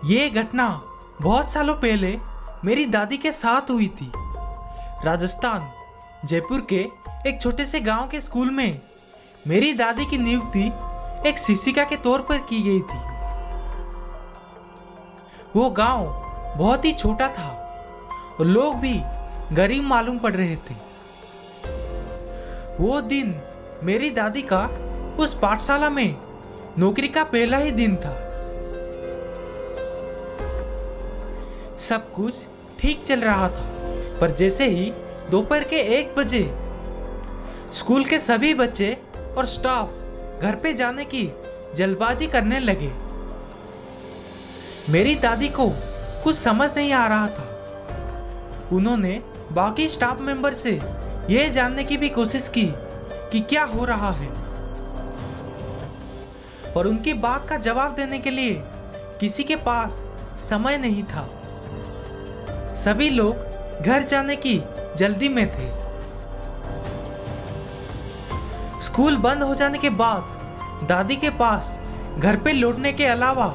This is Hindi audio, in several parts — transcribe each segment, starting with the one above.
ये घटना बहुत सालों पहले मेरी दादी के साथ हुई थी। राजस्थान जयपुर के एक छोटे से गांव के स्कूल में मेरी दादी की नियुक्ति एक शिक्षिका के तौर पर की गई थी। वो गांव बहुत ही छोटा था और लोग भी गरीब मालूम पड़ रहे थे। वो दिन मेरी दादी का उस पाठशाला में नौकरी का पहला ही दिन था। सब कुछ ठीक चल रहा था, पर जैसे ही दोपहर के 1 बजे स्कूल के सभी बच्चे और स्टाफ घर पे जाने की जल्दबाजी करने लगे। मेरी दादी को कुछ समझ नहीं आ रहा था। उन्होंने बाकी स्टाफ मेंबर से यह जानने की भी कोशिश की कि क्या हो रहा है, पर उनकी बात का जवाब देने के लिए किसी के पास समय नहीं था। सभी लोग घर जाने की जल्दी में थे। स्कूल बंद हो जाने के बाद दादी के पास घर पे लौटने के अलावा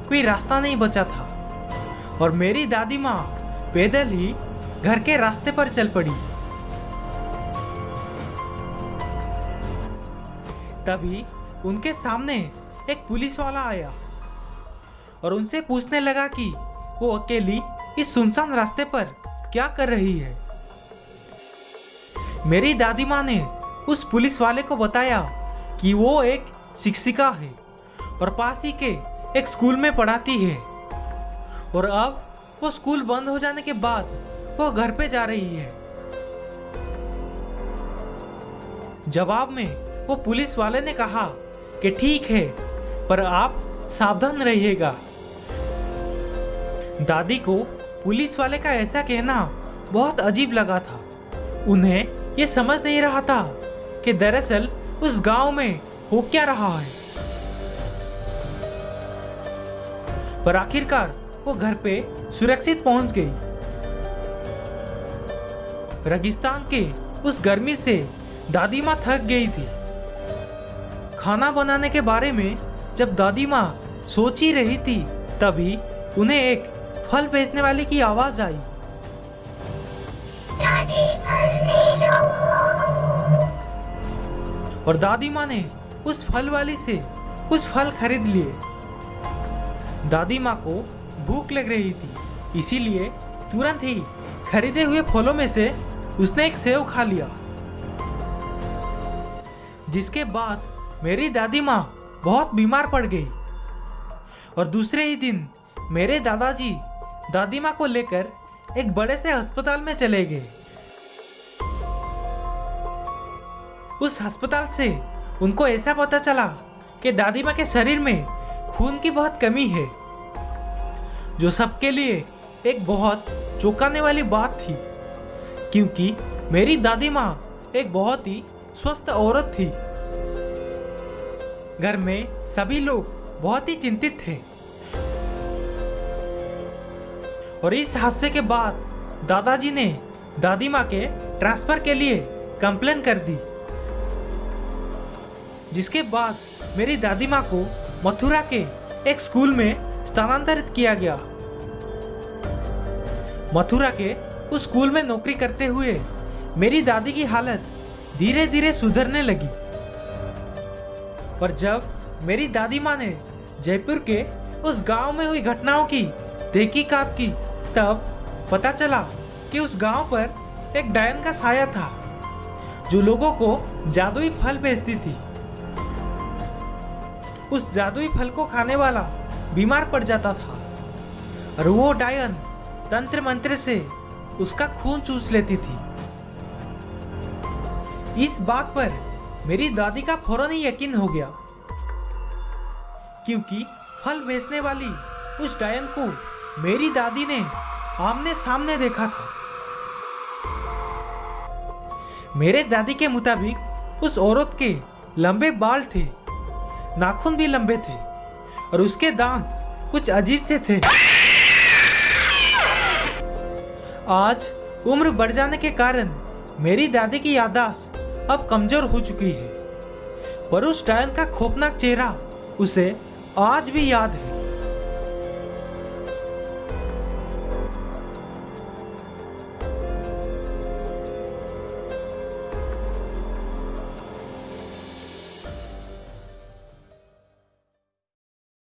कोई रास्ता नहीं बचा था और मेरी दादी माँ पैदल ही घर के रास्ते पर चल पड़ी। तभी उनके सामने एक पुलिस वाला आया और उनसे पूछने लगा कि वो अकेली इस सुनसान रास्ते पर क्या कर रही है। मेरी दादी माँ ने उस पुलिस वाले को बताया कि वो एक शिक्षिका है और पास ही के एक स्कूल में पढ़ाती है और अब वो स्कूल बंद हो जाने के बाद वो घर पे जा रही है। जवाब में वो पुलिस वाले ने कहा कि ठीक है, पर आप सावधान रहिएगा। दादी को पुलिस वाले का ऐसा कहना बहुत अजीब लगा था। उन्हें ये समझ नहीं रहा था कि दरअसल उस गांव में हो क्या रहा है। पर आखिरकार वो घर पे सुरक्षित पहुंच गई। रेगिस्तान के उस गर्मी से दादी माँ थक गई थी। खाना बनाने के बारे में जब दादी माँ सोच ही रही थी, तभी उन्हें एक फल बेचने वाले की आवाज आई। और दादी माँ ने उस फल वाली से कुछ फल खरीद लिए। दादी माँ को भूख लग रही थी, इसीलिए तुरंत ही खरीदे हुए फलों में से उसने एक सेव खा लिया। जिसके बाद मेरी दादी माँ बहुत बीमार पड़ गई और दूसरे ही दिन मेरे दादाजी दादी माँ को लेकर एक बड़े से अस्पताल में चले गए। उस अस्पताल से उनको ऐसा पता चला कि दादी माँ के शरीर में खून की बहुत कमी है, जो सबके लिए एक बहुत चौंकाने वाली बात थी, क्योंकि मेरी दादी माँ एक बहुत ही स्वस्थ औरत थी। घर में सभी लोग बहुत ही चिंतित थे और इस हादसे के बाद दादाजी ने दादी माँ के ट्रांसफर के लिए कंप्लेन कर दी, जिसके बाद मेरी दादी माँ को मथुरा के एक स्कूल में स्थानांतरित किया गया। मथुरा के उस स्कूल में नौकरी करते हुए मेरी दादी की हालत धीरे धीरे सुधरने लगी। पर जब मेरी दादी माँ ने जयपुर के उस गांव में हुई घटनाओं की तहकीकात की, तब पता चला कि उस गांव पर एक डायन का साया था, जो लोगों को जादुई फल बेचती थी। उस जादुई फल को खाने वाला बीमार पड़ जाता था और वो डायन तंत्र मंत्र से उसका खून चूस लेती थी। इस बात पर मेरी दादी का फौरन ही यकीन हो गया, क्योंकि फल बेचने वाली उस डायन को मेरी दादी ने आमने सामने देखा था। मेरे दादी के मुताबिक उस औरत के लंबे बाल थे, नाखून भी लंबे थे और उसके दांत कुछ अजीब से थे। आज उम्र बढ़ जाने के कारण मेरी दादी की याददाश्त अब कमजोर हो चुकी है, पर उस डायन का खौफनाक चेहरा उसे आज भी याद है।